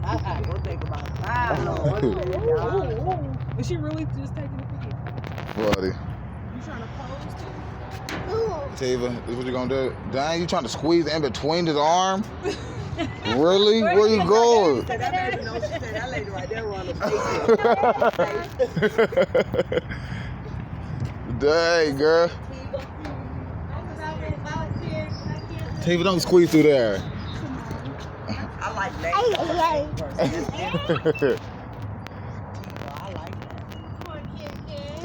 Don't think about it. I know. Is she really just taking it for you? Buddy. You trying to pose too? Tiva, this what you gonna do? Dang, you trying to squeeze in between his arm? Really? Where you going? That baby knows she said that lady right there on the face. Dang, girl. Tiva, don't squeeze through there. I like that. I like that.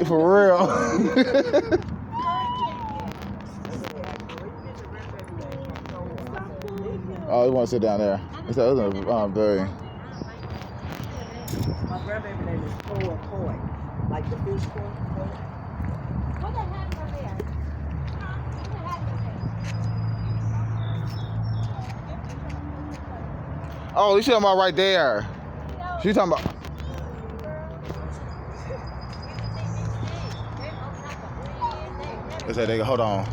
For real. Oh, you want to sit down there? It's the other very. My grandbaby name is Koi. Like the fish koi. What the heck are there? Oh, you talking about right there? She talking about. Let's say they hold on.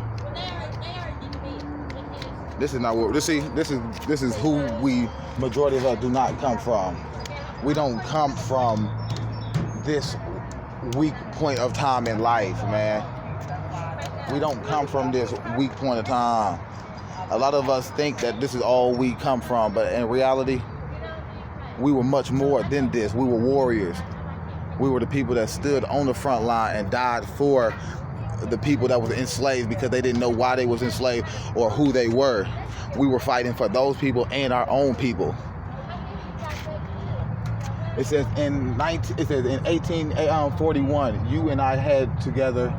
This is not what. This is who we majority of us do not come from. We don't come from this weak point of time in life, man. We don't come from this weak point of time. A lot of us think that this is all we come from, but in reality, we were much more than this. We were warriors. We were the people that stood on the front line and died for the people that was enslaved because they didn't know why they was enslaved or who they were. We were fighting for those people and our own people. It says in 1841, you and I had together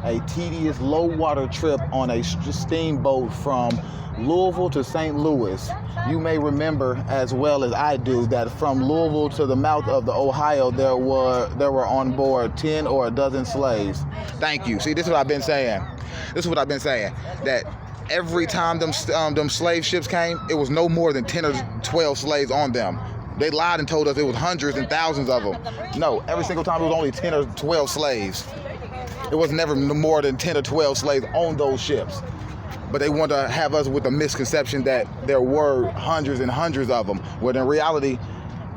a tedious low water trip on a steamboat from Louisville to St. Louis. You may remember as well as I do that from Louisville to the mouth of the Ohio, there were on board 10 or a dozen slaves. Thank you. See, this is what I've been saying. That every time them slave ships came, it was no more than 10 or 12 slaves on them. They lied and told us it was hundreds and thousands of them. No, every single time it was only 10 or 12 slaves. It was never more than 10 or 12 slaves on those ships. But they want to have us with the misconception that there were hundreds and hundreds of them, when in reality,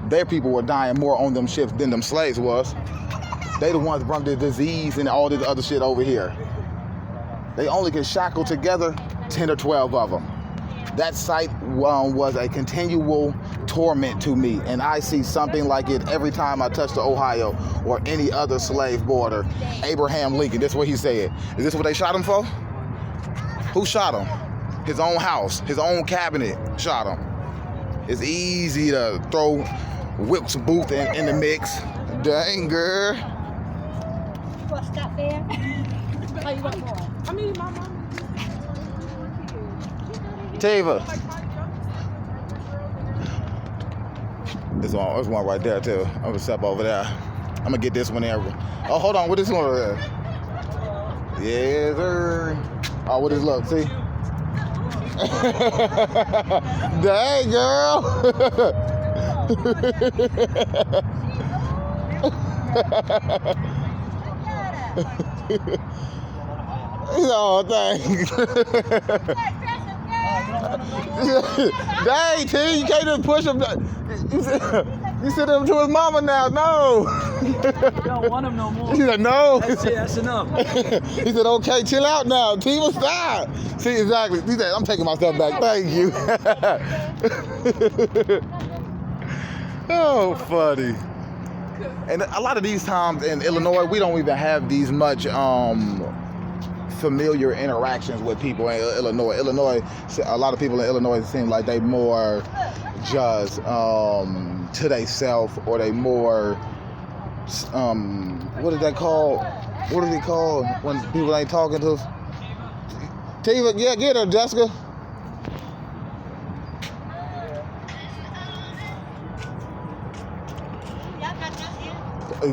their people were dying more on them ships than them slaves was. They the ones brought the disease and all this other shit over here. They only could shackle together 10 or 12 of them. That sight was a continual torment to me, and I see something like it every time I touch the Ohio or any other slave border. Abraham Lincoln, this is what he said. Is this what they shot him for? Who shot him? His own house, his own cabinet shot him. It's easy to throw Wilkes Booth in the mix. Dang, girl. You want to stop there? Oh, you want more? I mean, my mom. Tiva. There's one right there too. I'm gonna step over there. I'm gonna get this one there. Oh, hold on, what this one over there? Yes, sir. Oh, what is look? See? Dang, girl. Oh, thanks. Dang, T, you can't just push him. You said him to his mama now. No. You don't want him no more. He said no. That's enough. He said, okay, chill out now. T, was stop. See, exactly. He said, I'm taking my stuff back. Thank you. Oh, funny. And a lot of these times in Illinois, we don't even have these much familiar interactions with people in Illinois. A lot of people in Illinois seem like they more just to themselves, or they more what is that called? What is it called when people ain't talking to us? Tiva, yeah, get her, Jessica.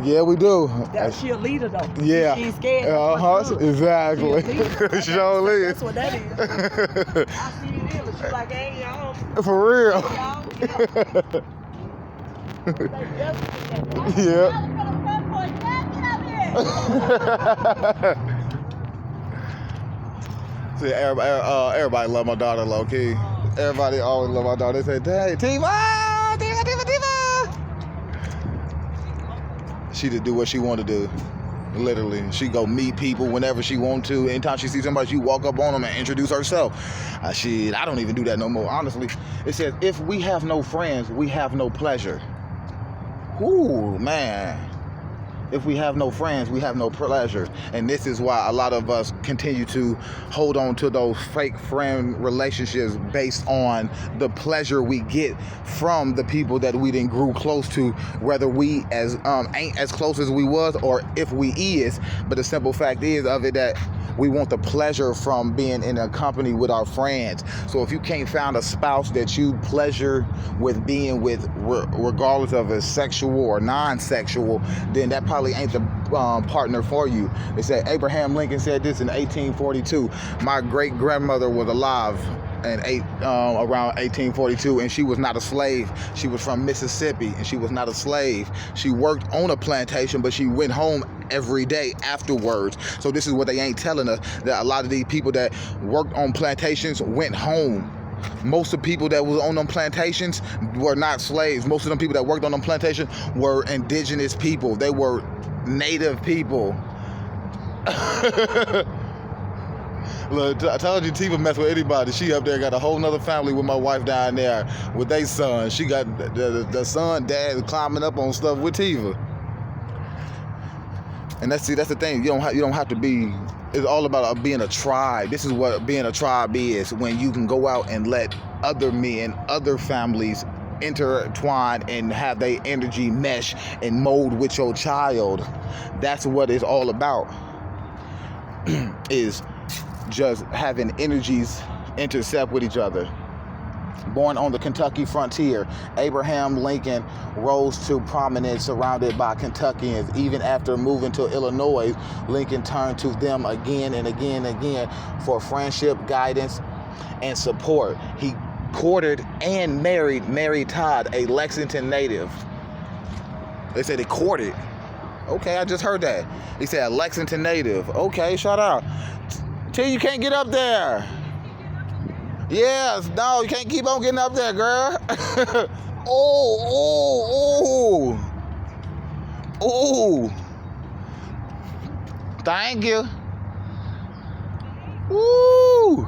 Yeah, we do. She a leader though. Yeah. She ain't scared. Exactly. Surely. That's what that is. I see it is. She like, hey, y'all. For real. Yeah. See, everybody love my daughter low key. Everybody always love my daughter. They say, "Hey, Tiva, Tiva, Tiva, Tiva." She to do what she want to do. Literally, she go meet people whenever she want to. Anytime she sees somebody, she walk up on them and introduce herself. I don't even do that no more. Honestly, it says, if we have no friends, we have no pleasure. Ooh, man. If we have no friends, we have no pleasure. And this is why a lot of us continue to hold on to those fake friend relationships based on the pleasure we get from the people that we didn't grew close to, whether we ain't as close as we was or if we is. But the simple fact is of it that we want the pleasure from being in a company with our friends. So if you can't find a spouse that you pleasure with being with, regardless of it's sexual or non-sexual, then that probably ain't the partner for you. They said Abraham Lincoln said this in 1842. My great grandmother was alive and around 1842, and she was not a slave. She was from Mississippi, and she was not a slave. She worked on a plantation, but she went home every day afterwards. So this is what they ain't telling us, that a lot of these people that worked on plantations went home. Most of the people that was on them plantations were not slaves. Most of them people that worked on them plantations were indigenous people. They were native people. Look, I told you Tiva mess with anybody. She up there got a whole nother family with my wife down there with their son. She got the son, dad climbing up on stuff with Tiva. And that's the thing. You don't have to be. It's all about being a tribe. This is what being a tribe is, when you can go out and let other men, other families intertwine and have their energy mesh and mold with your child. That's what it's all about. Is just having energies intercept with each other. Born on the Kentucky frontier, Abraham Lincoln rose to prominence surrounded by Kentuckians. Even after moving to Illinois, Lincoln turned to them again and again and again for friendship, guidance, and support. He courted and married Mary Todd, a Lexington native. They said they courted. Okay, I just heard that. He said a Lexington native. Okay, shout out. T, you can't get up there. Yes, no, you can't keep on getting up there, girl. Oh. Thank you. Woo.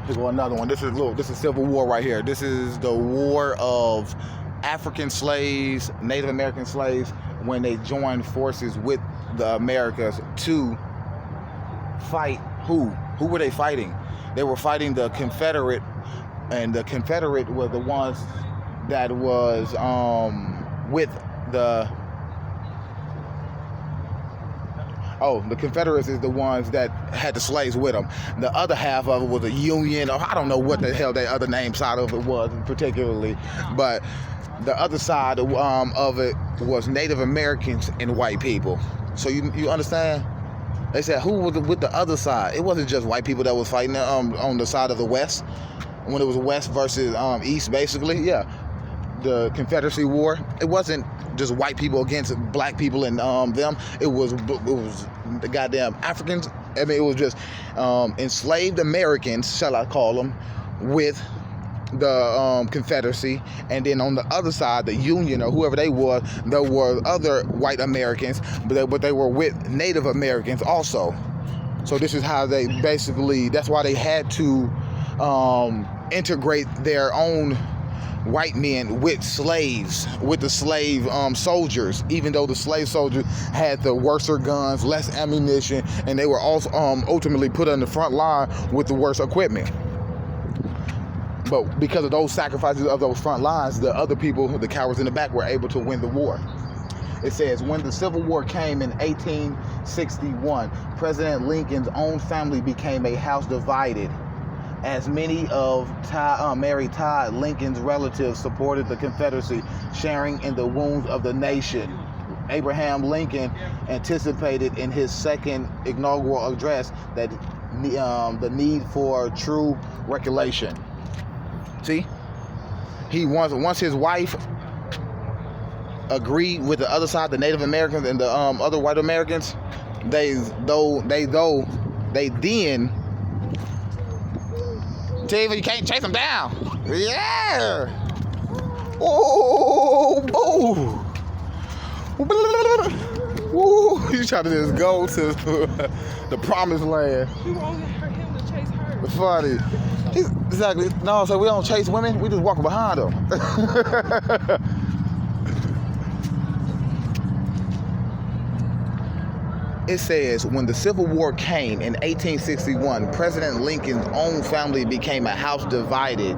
Here's another one. This is Civil War right here. This is the war of African slaves, Native American slaves, when they joined forces with the Americas to fight who? Who were they fighting? They were fighting the Confederate, and the Confederate were the ones that was with the the Confederates is the ones that had the slaves with them. The other half of it was a Union, or I don't know what the hell the other name side of it was particularly, but the other side of it was Native Americans and white people. So you understand? They said who was with the other side? It wasn't just white people that was fighting on the side of the West, when it was West versus East, basically. Yeah, the Confederacy War. It wasn't just white people against black people and them. It was the goddamn Africans. I mean, it was just enslaved Americans, shall I call them, with the Confederacy, and then on the other side, the Union or whoever they were, there were other white Americans, but they were with Native Americans also. So this is how they basically, that's why they had to integrate their own white men with slaves, with the slave soldiers, even though the slave soldiers had the worser guns, less ammunition, and they were also ultimately put on the front line with the worst equipment. But because of those sacrifices of those front lines, the other people, the cowards in the back, were able to win the war. It says, when the Civil War came in 1861, President Lincoln's own family became a house divided, as many of Mary Todd Lincoln's relatives supported the Confederacy, sharing in the wounds of the nation. Abraham Lincoln anticipated in his second inaugural address that the need for true reconciliation. See, he once his wife agreed with the other side, the Native Americans and the other white Americans, they then. Tiva, you can't chase them down. Yeah. Oh, oh. Woo, you trying to just go to the promised land. You want him to chase her. Funny. Exactly. No, so we don't chase women. We just walk behind them. It says, when the Civil War came in 1861, President Lincoln's own family became a house divided,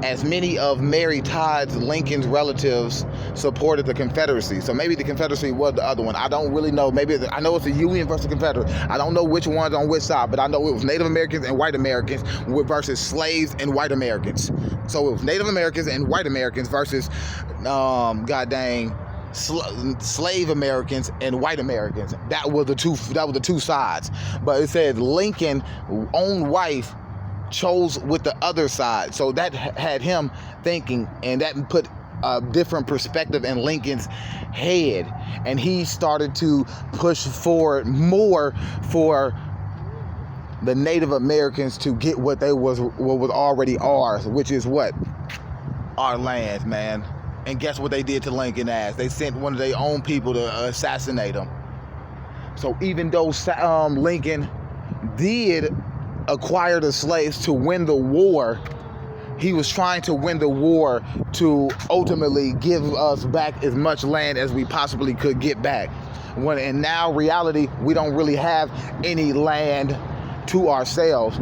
as many of Mary Todd Lincoln's relatives supported the Confederacy. So maybe the Confederacy was the other one. I don't really know. Maybe I know it's the Union versus Confederate. I don't know which one's on which side, but I know it was Native Americans and white Americans versus slaves and white Americans. So it was Native Americans and white Americans versus, slave Americans and white Americans. That were the two sides. But it said Lincoln's own wife chose with the other side, so that had him thinking, and that put a different perspective in Lincoln's head, and he started to push forward more for the Native Americans to get what was already ours, which is what? Our land, man. And guess what they did to Lincoln as? They sent one of their own people to assassinate him. So even though Lincoln did acquire the slaves to win the war, he was trying to win the war to ultimately give us back as much land as we possibly could get back. When in now reality, we don't really have any land to ourselves.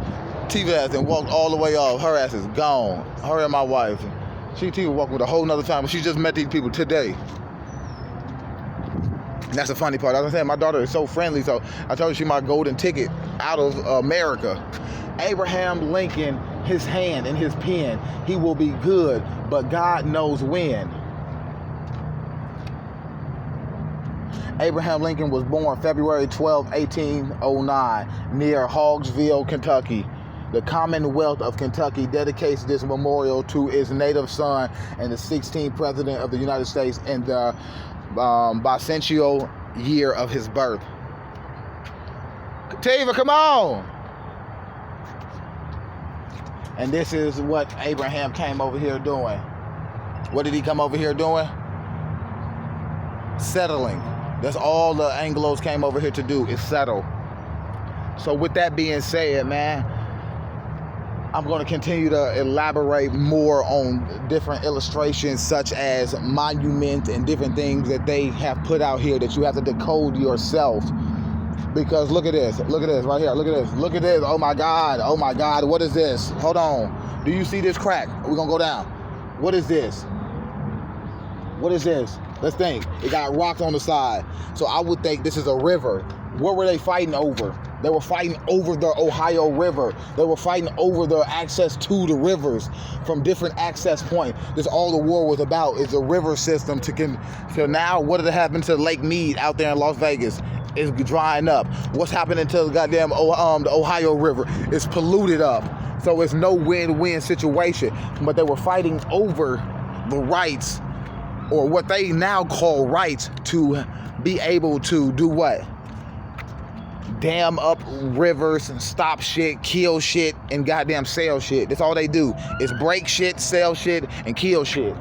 Tiva has and walked all the way off. Her ass is gone. Her and my wife. Tiva walked with a whole nother family. She just met these people today. And that's the funny part. As I said, my daughter is so friendly, so I told her she's my golden ticket out of America. Abraham Lincoln, his hand and his pen, he will be good, but God knows when. Abraham Lincoln was born February 12, 1809, near Hogsville, Kentucky. The Commonwealth of Kentucky dedicates this memorial to its native son and the 16th President of the United States and the bicentennial year of his birth. Tiva, come on! And this is what Abraham came over here doing. What did he come over here doing? Settling. That's all the Anglos came over here to do, is settle. So with that being said, man, I'm going to continue to elaborate more on different illustrations such as monuments and different things that they have put out here that you have to decode yourself. Because look at this right here, look at this, oh my God, what is this? Hold on, do you see this crack? We're gonna go down. What is this? Let's think. It got rocks on the side. So I would think this is a river. What were they fighting over? They were fighting over the Ohio River. They were fighting over the access to the rivers from different access points. That's all the war was about, is the river system so now what did happen to Lake Mead out there in Las Vegas? It's drying up. What's happening to the goddamn the Ohio River? It's polluted up. So it's no win-win situation. But they were fighting over the rights, or what they now call rights, to be able to do what? Dam up rivers and stop shit, kill shit, and goddamn sell shit. That's all they do, is break shit, sell shit, and kill shit.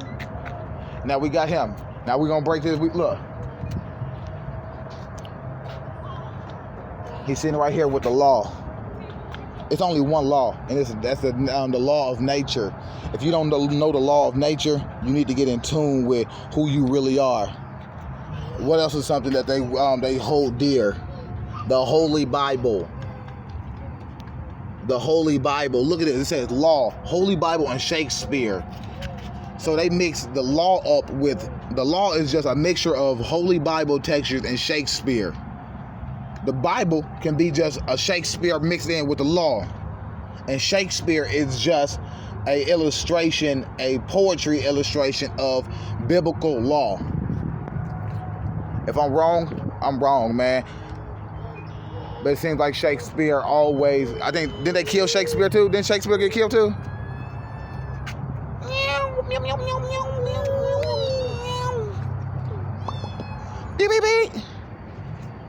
Now we got him. Now we're gonna break this. Look. He's sitting right here with the law. It's only one law, and that's the law of nature. If you don't know the law of nature, you need to get in tune with who you really are. What else is something that they hold dear? The Holy Bible. The Holy Bible. Look at it. It says law, Holy Bible, and Shakespeare. So they mix the law up with, the law is just a mixture of Holy Bible textures and Shakespeare. The Bible can be just a Shakespeare mixed in with the law. And Shakespeare is just a illustration, a poetry illustration of biblical law. If I'm wrong, man. But it seems like Shakespeare always, I think, didn't they kill Shakespeare too? Didn't Shakespeare get killed too? Beep, beep, beep.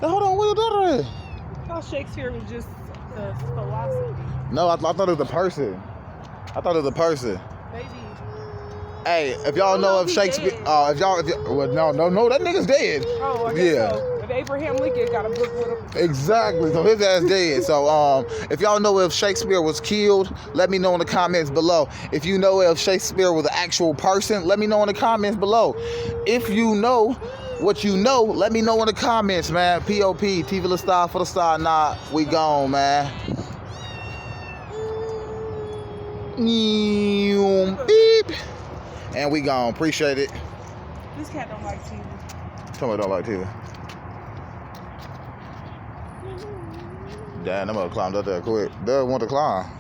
Hold on, what are you doing? I thought Shakespeare was just the philosophy. No, I thought it was a person. Maybe. Hey, if y'all know if He's Shakespeare, dead. well, no, that nigga's dead. Oh, I guess Yeah. so. But Abraham Lincoln got a book with him. Exactly. So his ass dead. So if y'all know if Shakespeare was killed, let me know in the comments below. If you know if Shakespeare was an actual person, let me know in the comments below. If you know what you know, let me know in the comments, man. POP, TV the Star for the Star. Nah, we gone, man. Beep. And we gone. Appreciate it. This cat don't like TV. Somebody don't like TV. Damn, that mother climbed up there quick. Doug want to climb.